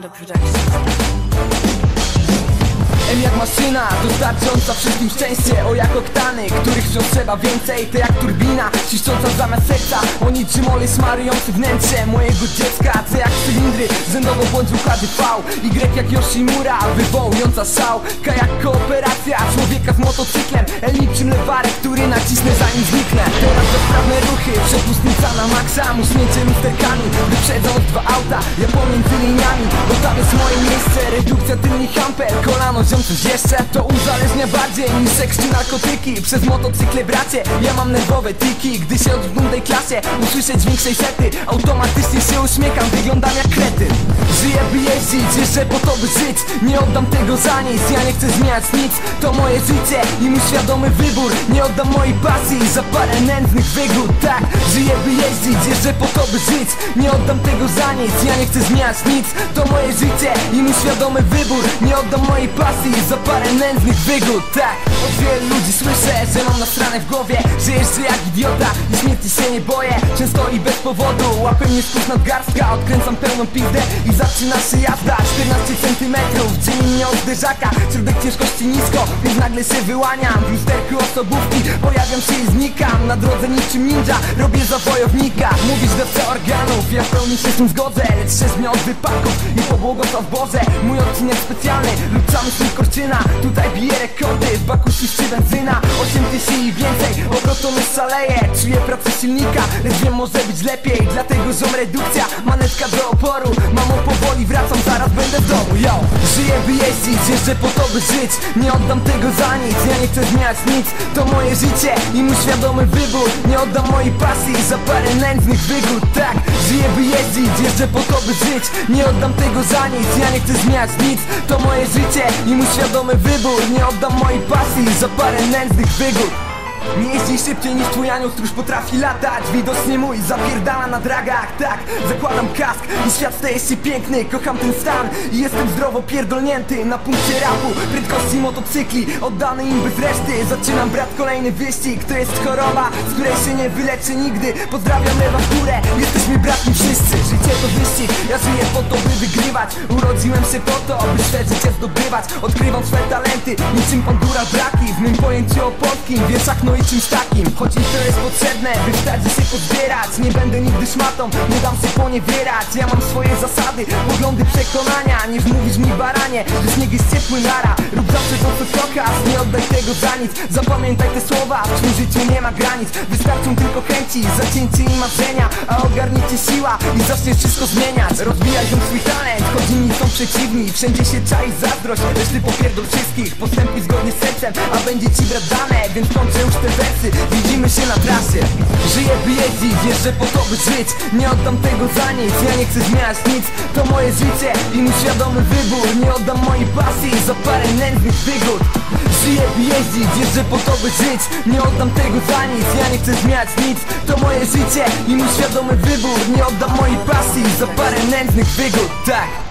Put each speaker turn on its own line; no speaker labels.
Panda Productions.
M jak maszyna, dostarcząca wszystkim szczęście. O jak oktany, których wciąż trzeba więcej. To jak turbina, ciszcząca zamiast serca. O niczym olej smarujący wnętrze mojego dziecka. C jak cylindry, rzędowo bądź układy V. Y jak Yoshimura, wywołująca szał. K jak kooperacja człowieka z motocyklem. L niczym lewarek, który nacisnę zanim zniknę. Teraz bezprawne ruchy, przepustnica na maksa. Muśnięcie lusterkami, wyprzedzą dwa auta. Ja pomiędzy liniami, bo tam jest moje miejsce. Redukcja tylnych amper, kolano coś jeszcze to uzależnia bardziej niż seks czy narkotyki. Przez motocykle bracie, ja mam nerwowe tiki. Gdy się odbudam tej klasie, usłyszę dźwięk 600. Automatycznie się uśmiecham, wyglądam jak kretyn. Żyję by jeździć, jeżdżę po to by żyć. Nie oddam tego za nic, ja nie chcę zmieniać nic. To moje życie i mój świadomy wybór. Nie oddam mojej pasji za parę nędznych wygód. Tak, żyję by jeździć, jeżdżę po to by żyć. Nie oddam tego za nic, ja nie chcę zmieniać nic. To moje życie i mój świadomy wybór. Nie oddam mojej pasji za parę nędznych wygód. Tak, od wielu ludzi słyszę, że mam nasrane w głowie. Że jeszcze jak idiota i śmierci się nie boję. Często i bez powodu łapę mnie skórz nadgarstka. Odkręcam pełną pizdę i zaczyna się jazda. 14 centymetrów, dzieli mnie od zderzaka. Środek ciężkości nisko, więc nagle się wyłaniam. W lusterku osobówki pojawiam się i znikam. Na drodze niczym ninja, robię za wojownika. Mówić dawca organów, ja w pełni się z tym zgodzę. Lecz się zmiał od wypadków i pobłogosław Boże. Mój odcinek specjalny lub cały swój Korczyna. Tutaj bije rekordy, w baku świszczy benzyna. 8000 i więcej, obrotony szaleje. Czuję pracę silnika, lecz wiem może być lepiej. Dlatego ziom redukcja, manetka do oporu. Mamo powoli wracam, zaraz będę w domu, yo. Żyję by jeździć, jeżdżę po to by żyć. Nie oddam tego za nic, ja nie chcę zmieniać nic. To moje życie i mój świadomy wybór. Nie oddam mojej pasji za parę nędznych wygód. Tak, żyję by jeździć, jeżdżę po to by żyć. Nie oddam tego za nic, ja nie chcę zmieniać nic. To moje życie i mój świadomy wybór. Nie oddam mojej pasji za parę nędznych wygód. Nie jeździ szybciej niż twój anioł, któryż potrafi latać. Widocznie mój zapierdala na dragach. Tak, zakładam kask i świat staje się piękny. Kocham ten stan i jestem zdrowo pierdolnięty. Na punkcie rapu, prędkości motocykli, oddany im bez reszty. Zaczynam brat kolejny wyścig. To jest choroba, z której się nie wyleczy nigdy. Pozdrawiam lewa w górę, jesteśmy bratni wszyscy. Życie to wyścig, ja żyję po to by wygrywać. Urodziłem się po to, by swe życie zdobywać. Odkrywam swe talenty, niczym Pandora braki. W mym pojęciu o polskim, wieszak no i czymś takim. Choć mi to jest potrzebne, by wstać i się pozbierać. Nie będę nigdy szmatą, nie dam się poniewierać. Ja mam swoje zasady, poglądy, przekonania. Nie wmówisz mi baranie, że śnieg jest ciepły nara. Rób zawsze to co kochasz, nie oddaj tego za nic. Zapamiętaj te słowa, w tym życiu nie ma granic. Wystarczą tylko chęci, zacięcie i marzenia. A ogarniecie siła i zaczniesz wszystko zmieniać. Rozwijaj swój talent, choć inni są przeciwni. Wszędzie się czai zazdrość, lecz ty popierdol wszystkich. Postępuj zgodnie z sercem, a będzie ci brat dane. Więc kończę już te wersy, widzimy się na trasie. Żyję by jeździć, jeżdżę po to by żyć. Nie oddam tego za nic, ja nie chcę zmieniać nic. To moje życie i mój świadomy wybór. Nie oddam mojej pasji za parę nędznych wygód. Żyję by jeździć, jeżdżę po to by żyć. Nie oddam tego za nic, ja nie chcę zmieniać nic. To moje życie i mój świadomy wybór. Nie oddam mojej pasji za parę nędznych wygód. Tak.